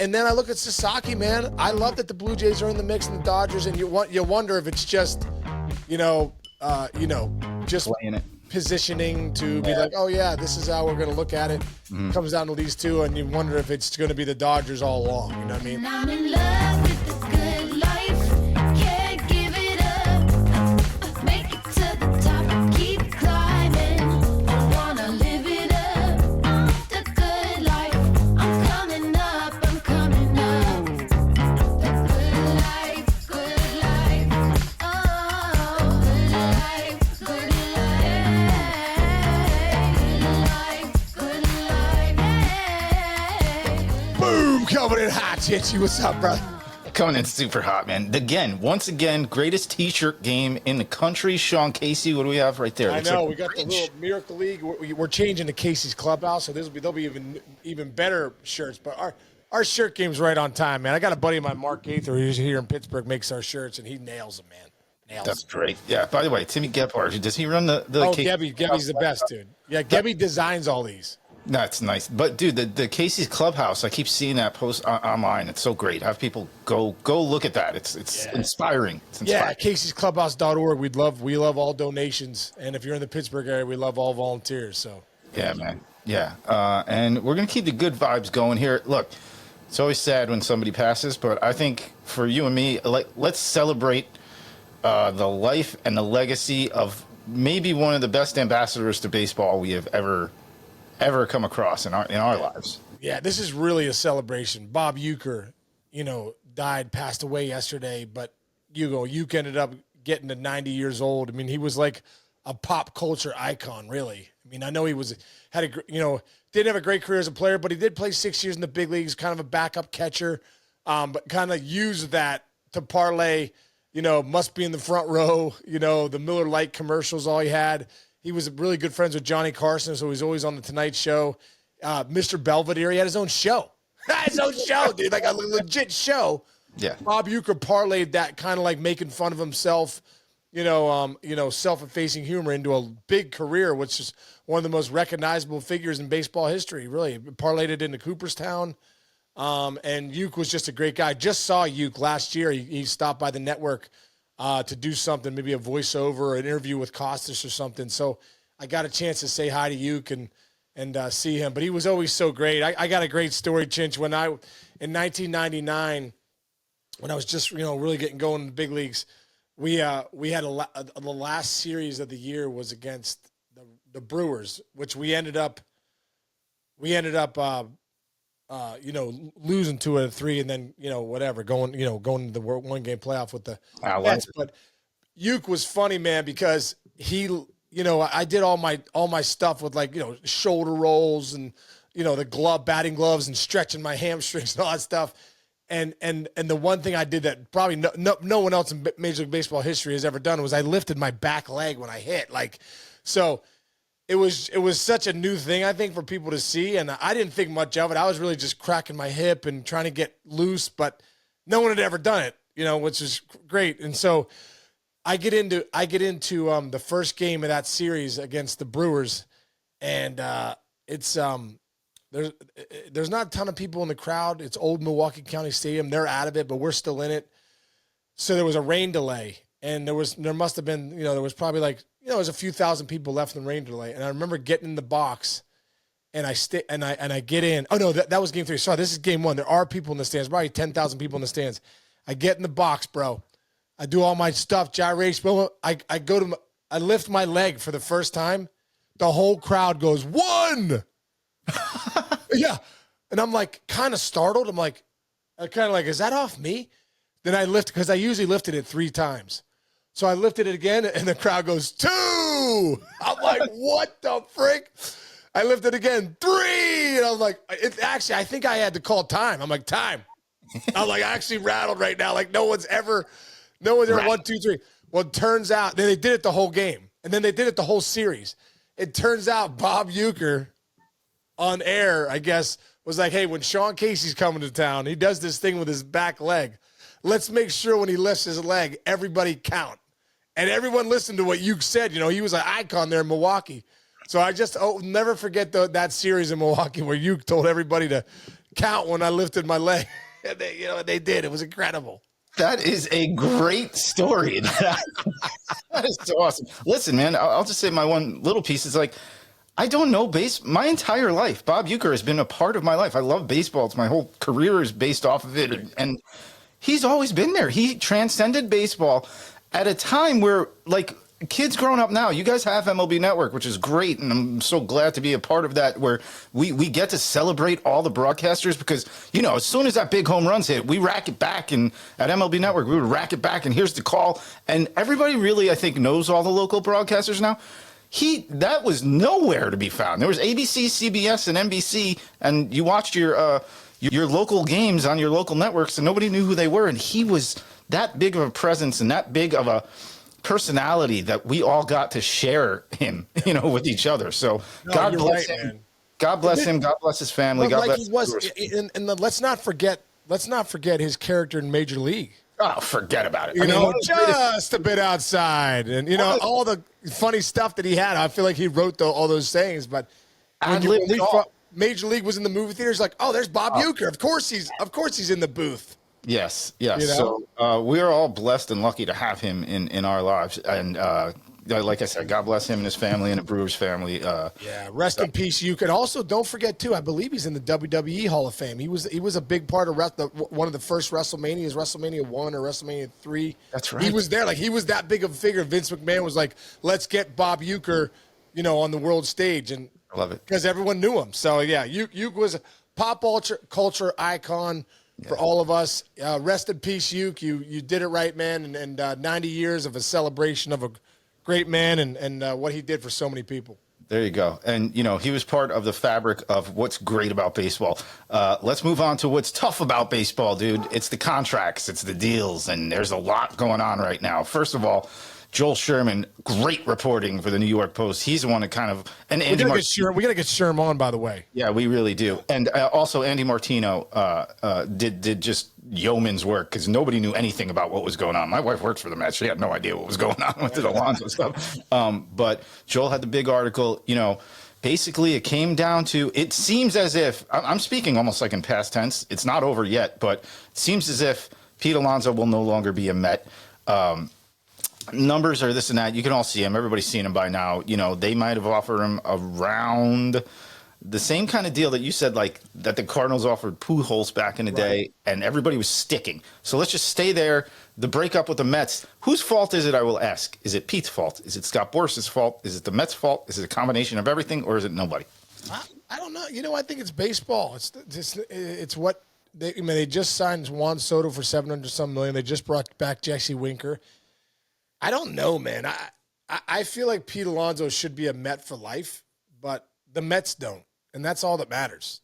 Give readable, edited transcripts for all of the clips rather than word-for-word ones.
and then I look at Sasaki, man. I love that the Blue Jays are in the mix and the Dodgers, and you wonder if it's just, just playing it. Positioning to be like, oh yeah, this is how we're going to look at it. Comes down to these two, and you wonder if it's going to be the Dodgers all along. You know what I mean? I'm in love with the good life. Can't give it up. Make it to the top. Keep climbing. I wanna live it up. The good life. I'm coming up. I'm coming up. The good life. Good life. Oh, good life. Good life. Good life. Boom! Coming in hot, Chichi. What's up, brother? Coming in super hot, man. Once again, greatest T-shirt game in the country. Sean Casey, what do we have right there? I Looks know like we got the little Miracle League. We're changing to Casey's Clubhouse, so there'll be even better shirts. But our shirt game's right on time, man. I got a buddy of mine, Mark Gaither, who's here in Pittsburgh, makes our shirts, and he nails them, man. That's great. Yeah. By the way, Timmy Gebhardt, does he run the? Oh, Casey Gebby's the best, dude. Yeah, Gebby designs all these. That's nice. But dude, the Casey's Clubhouse, I keep seeing that post online. It's so great. Have people go look at that. It's inspiring. It's inspiring. Yeah, Casey'sClubhouse.org. We love all donations, and if you're in the Pittsburgh area, we love all volunteers. So yeah, man. Yeah. And we're gonna keep the good vibes going here. Look, it's always sad when somebody passes, but I think for you and me, let's celebrate the life and the legacy of maybe one of the best ambassadors to baseball we have ever come across in our lives. Yeah, this is really a celebration. Bob Uecker, passed away yesterday, but Uecker ended up getting to 90 years old. I mean, he was like a pop culture icon, really. I mean, I know he didn't have a great career as a player, but he did play 6 years in the big leagues, kind of a backup catcher, but kind of used that to parlay, must be in the front row, the Miller Lite commercials, all he had. He was really good friends with Johnny Carson, so he's always on the Tonight Show. Mr. Belvedere, he had his own show. His own show, dude, like a legit show. Yeah. Bob Uecker parlayed that kind of like making fun of himself, self-effacing humor into a big career, which is one of the most recognizable figures in baseball history, really. Parlayed it into Cooperstown. And Uecker was just a great guy. Just saw Uecker last year. He stopped by the network to do something, maybe a voiceover or an interview with Costas or something. So I got a chance to say hi to Uecker and see him. But he was always so great. I got a great story, Chinch. In 1999, when I was just really getting going in the big leagues, we had the last series of the year was against the Brewers, which we ended up losing 2 out of 3, and then going to the one game playoff with the Mets. But Uecker was funny, man, because he, I did all my stuff with shoulder rolls and the batting gloves and stretching my hamstrings and all that stuff. And the one thing I did that probably no one else in Major League Baseball history has ever done was I lifted my back leg when I hit. So it was such a new thing, I think, for people to see, and I didn't think much of it. I was really just cracking my hip and trying to get loose, but no one had ever done it, which is great. And so I get into the first game of that series against the Brewers, and it's there's not a ton of people in the crowd. It's old Milwaukee County Stadium. They're out of it, but we're still in it. So there was a rain delay, and there must have been, there was probably there was a few thousand people left in the rain delay. And I remember getting in the box, and I get in. Oh no, that was game 3. Sorry, this is game 1. There are people in the stands, probably 10,000 people in the stands. I get in the box, bro. I do all my stuff, gyration. I lift my leg for the first time. The whole crowd goes, 1! Yeah. And I'm kind of startled. I'm is that off me? Then I lift, because I usually lifted it 3 times. So I lifted it again, and the crowd goes, 2! I'm like, what the frick? I lifted again, 3! And I'm like, I think I had to call time. I'm like, time. I'm I actually rattled right now. No one's ever 1, 2, 3. Well, it turns out, then they did it the whole game. And then they did it the whole series. It turns out Bob Uecker on air, I guess, was like, hey, when Sean Casey's coming to town, he does this thing with his back leg. Let's make sure when he lifts his leg, everybody count. And everyone listened to what Uecker said. He was an icon there in Milwaukee. So I just never forget that series in Milwaukee where Uecker told everybody to count when I lifted my leg. And they did. It was incredible. That is a great story. That is so awesome. Listen, man, I'll just say my one little piece is like, I don't know my entire life. Bob Uecker has been a part of my life. I love baseball. It's my whole career is based off of it. And he's always been there. He transcended baseball at a time where, like, kids growing up now, you guys have MLB Network, which is great, and I'm so glad to be a part of that, where we get to celebrate all the broadcasters because, as soon as that big home runs hit, we rack it back, and at MLB Network, we would rack it back, and here's the call. And everybody really, I think, knows all the local broadcasters now. That was nowhere to be found. There was ABC, CBS, and NBC, and you watched your local games on your local networks, and nobody knew who they were, and he was that big of a presence and that big of a personality that we all got to share him, with each other. So God bless him. Man. God bless him. God bless his family. God bless. He was, and let's not forget his character in Major League. Oh, forget about it. Just a bit outside, and all the funny stuff that he had. I feel like he wrote all those sayings, but Major League was in the movie theaters. Like, oh, there's Bob Uecker. Of course he's in the booth. Yes. So we are all blessed and lucky to have him in our lives, and like I said, God bless him and his family and the Brewers family. Rest in peace, Uecker. Also, don't forget too, I believe he's in the WWE Hall of Fame. He was a big part of one of the first WrestleManias, WrestleMania 1 or WrestleMania 3. That's right. He was there, like he was that big of a figure. Vince McMahon was like, let's get Bob Uecker, on the world stage, and I love it because everyone knew him. So yeah, Uecker was a pop culture icon. For all of us, rest in peace, Uecker. You did it right, man, and 90 years of a celebration of a great man and what he did for so many people. There you go. And, he was part of the fabric of what's great about baseball. Let's move on to what's tough about baseball, dude. It's the contracts, it's the deals, and there's a lot going on right now. First of all, Joel Sherman, great reporting for the New York Post. He's the one that kind of – and Andy we got to get Sherman on, by the way. Yeah, we really do. And also Andy Martino did just yeoman's work because nobody knew anything about what was going on. My wife works for the Mets. She had no idea what was going on with the Alonso stuff. But Joel had the big article. Basically it came down to – it seems as if – I'm speaking almost like in past tense. It's not over yet, but it seems as if Pete Alonso will no longer be a Met. Numbers are this and that. You can all see him. Everybody's seen him by now. They might have offered him around the same kind of deal that you said, like that the Cardinals offered Pujols back in the day, and everybody was sticking. So let's just stay there. The breakup with the Mets. Whose fault is it, I will ask? Is it Pete's fault? Is it Scott Boras' fault? Is it the Mets' fault? Is it a combination of everything, or is it nobody? I don't know. I think it's baseball. It's what they just signed Juan Soto for $700-some million. They just brought back Jesse Winker. I don't know, man. I feel like Pete Alonso should be a Met for life, but the Mets don't, and that's all that matters.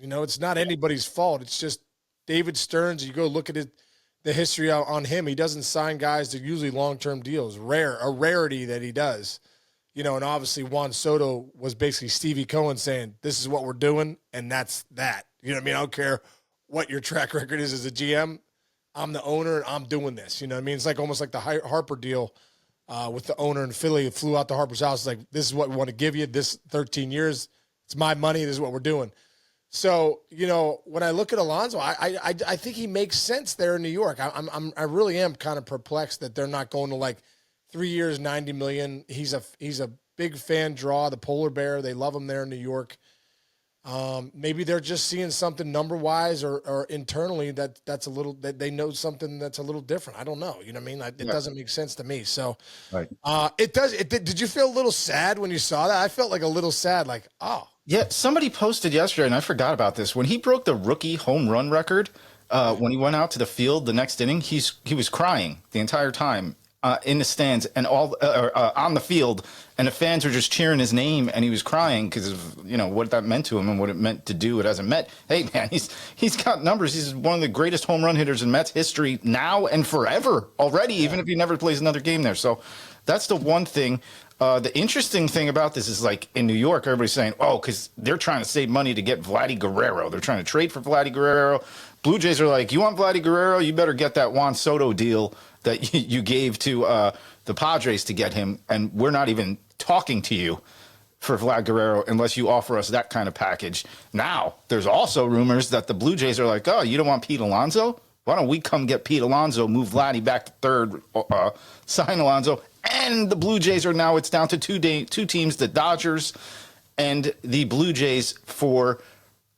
It's not anybody's fault. It's just David Stearns. You go look at the history on him. He doesn't sign guys to usually long-term deals. A rarity that he does. And obviously Juan Soto was basically Stevie Cohen saying, this is what we're doing, and that's that. You know what I mean? I don't care what your track record is as a GM. I'm the owner, and I'm doing this. You know what I mean? It's like almost like the Harper deal with the owner in Philly who flew out to Harper's house. It's like, this is what we want to give you, this 13 years. It's my money. This is what we're doing. So, when I look at Alonso, I think he makes sense there in New York. I really am kind of perplexed that they're not going to like 3 years, $90 million. He's a big fan draw, the polar bear. They love him there in New York. Maybe they're just seeing something number-wise or internally that's a little that they know something that's a little different. I don't know. You know what I mean? It doesn't make sense to me. So, right. It does. Did you feel a little sad when you saw that? I felt like a little sad. Like, oh, yeah. Somebody posted yesterday, and I forgot about this. When he broke the rookie home run record, when he went out to the field the next inning, he was crying the entire time. In the stands and all on the field, and the fans were just cheering his name, and he was crying because of what that meant to him and what it meant to do. It hasn't met. Hey man, he's got numbers. He's one of the greatest home run hitters in Mets history now and forever already. Yeah. Even if he never plays another game there. So that's the one thing. The interesting thing about this is like in New York, everybody's saying, oh, because they're trying to save money to get Vladdy Guerrero. They're trying to trade for Vladdy Guerrero. Blue Jays are like, you want Vladdy Guerrero? You better get that Juan Soto deal that you gave to the Padres to get him, and we're not even talking to you for Vlad Guerrero unless you offer us that kind of package. Now, there's also rumors that the Blue Jays are like, oh, you don't want Pete Alonso? Why don't we come get Pete Alonso, move Vladdy back to third, sign Alonso? And the Blue Jays are now, it's down to two teams, the Dodgers and the Blue Jays for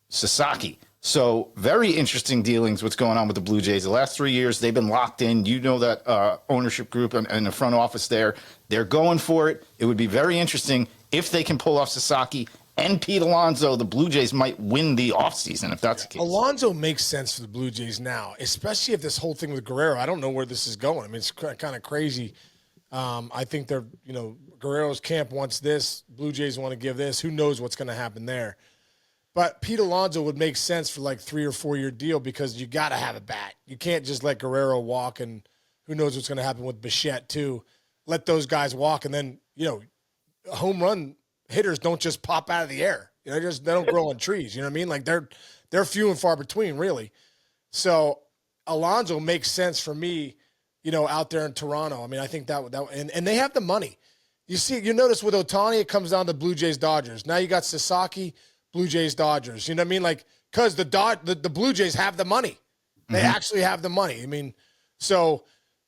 Sasaki. So very interesting dealings, what's going on with the Blue Jays. The last 3 years, they've been locked in. You know that ownership group and the front office there. They're going for it. It would be very interesting if they can pull off Sasaki and Pete Alonso. The Blue Jays might win the offseason if that's the case. Alonso makes sense for the Blue Jays now, especially if this whole thing with Guerrero, I don't know where this is going. I mean, it's kind of crazy. I think they're, Guerrero's camp wants this. Blue Jays want to give this. Who knows what's going to happen there? But Pete Alonso would make sense for like 3 or 4 year deal because you got to have a bat. You can't just let Guerrero walk, and who knows what's going to happen with Bichette too. Let those guys walk, and then, home run hitters don't just pop out of the air. They don't grow on trees. You know what I mean? Like they're few and far between, really. So Alonso makes sense for me, out there in Toronto. I mean, I think that and they have the money. You notice with Ohtani, it comes down to Blue Jays, Dodgers. Now you got Sasaki, Blue Jays, Dodgers. You know what I mean? Like, because the Blue Jays have the money. They actually have the money. I mean, so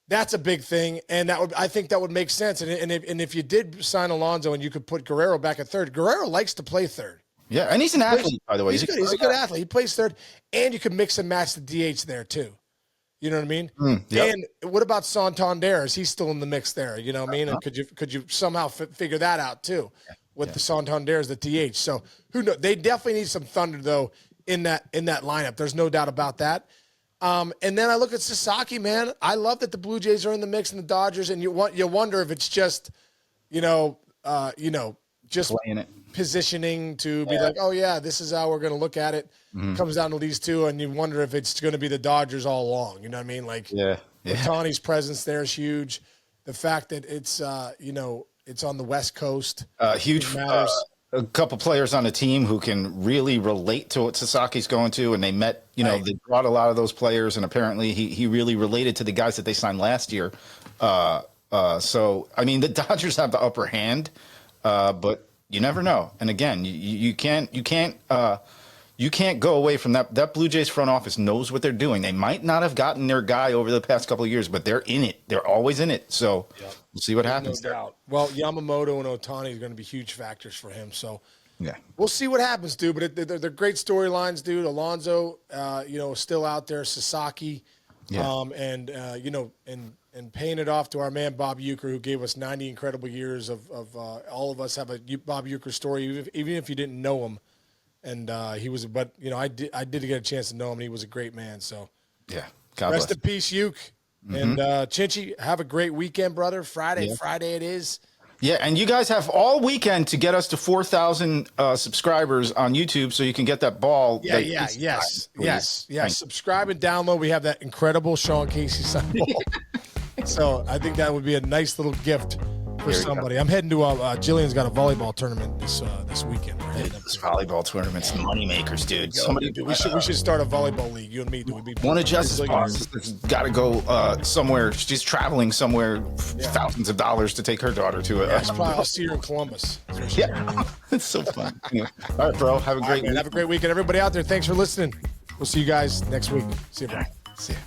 that's a big thing, and I think that would make sense. And if you did sign Alonso and you could put Guerrero back at third, Guerrero likes to play third. Yeah, and he's an athlete, by the way. He's a good athlete. He plays third, and you could mix and match the DH there too. You know what I mean? Yep. And what about Santander? Is he still in the mix there? You know what I mean? And could you somehow figure that out too with the Santander as the DH? So who knows? They definitely need some thunder though in that lineup. There's no doubt about that. And then I look at Sasaki, man. I love that the Blue Jays are in the mix and the Dodgers, and you wonder if it's just, just playing it. Positioning to be like, oh yeah, this is how we're going to look at it. Comes down to these two, and you wonder if it's going to be the Dodgers all along. You know what I mean? Like, Ohtani's presence there is huge. The fact that it's it's on the West Coast, huge. Matters. A couple players on the team who can really relate to what Sasaki's going to, and they met. They brought a lot of those players, and apparently he really related to the guys that they signed last year. So I mean, the Dodgers have the upper hand, but you never know. And again, you can't go away from that. That Blue Jays front office knows what they're doing. They might not have gotten their guy over the past couple of years, but they're in it. They're always in it. So we'll see what happens. No doubt. Well, Yamamoto and Ohtani are going to be huge factors for him. So yeah, we'll see what happens, dude. But they're great storylines, dude. Alonso, still out there. Sasaki, and paying it off to our man Bob Uecker, who gave us 90 incredible years of all of us have a Bob Uecker story, even if you didn't know him. And he was, but I did get a chance to know him, and he was a great man. So yeah, God rest bless. in peace, Ueck. And Chinchy, have a great weekend, brother. Friday it is. Yeah, and you guys have all weekend to get us to 4,000 subscribers on YouTube, so you can get that ball. Yes. Subscribe and download. We have that incredible Sean Casey signed ball. So I think that would be a nice little gift for somebody. I'm heading to Jillian's got a volleyball tournament this weekend. We're heading up This to volleyball tournament's money makers, dude. we should start a volleyball league. You and me, dude. One of Jess's bosses got to go somewhere. She's traveling somewhere, thousands of dollars to take her daughter to it. I'll see her in Columbus. Yeah, it's so fun. Anyway. All right, bro. Have a great week. Have a great weekend, everybody out there. Thanks for listening. We'll see you guys next week. See you, bro. See ya.